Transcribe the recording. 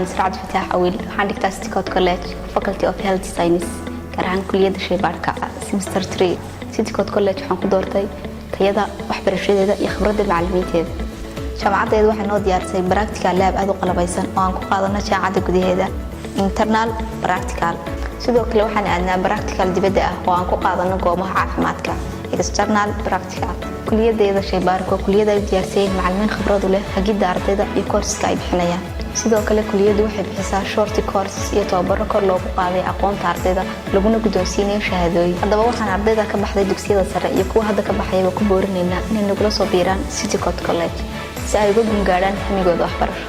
waan Sircad Fataax Awil waxaan dhigtaa City Coast College Faculty of Health Science gaar ahaan kulliyadda shaybaarka semester 3 City Coast College waxaan ku doortay tayada waxbarashadeeda iyo khibradda macallimiinteeda jaamacadeedu waxay noo diyaarisay practical lab aad u qalabaysan oo aan ku qaadano jaamacadda gudaheeda internal practical sidoo kale waxaan aadnaa practical dibadda ah oo aan ku qaadano goobaha caafimaadka external practical kulliyadda shaybaarka kulliyadda ay diyaarsay macallimiin khibrad u leh hagida ardayda iyo courseska ay bixinayaan sidoo kale kulliyaddu waxay bixisaa short courses iyo tababaro kor loogu qaaday aqoonta ardayda laguna guddoonsiinayo shahaadooyin haddaba waxaan ardayda ka baxday dugsiyada sare iyo kuwa hadda ka baxayba ku boorinaynaa inay nagula soo biiraan City Coast College si ay uga gaaraan hamigooda waxbarasho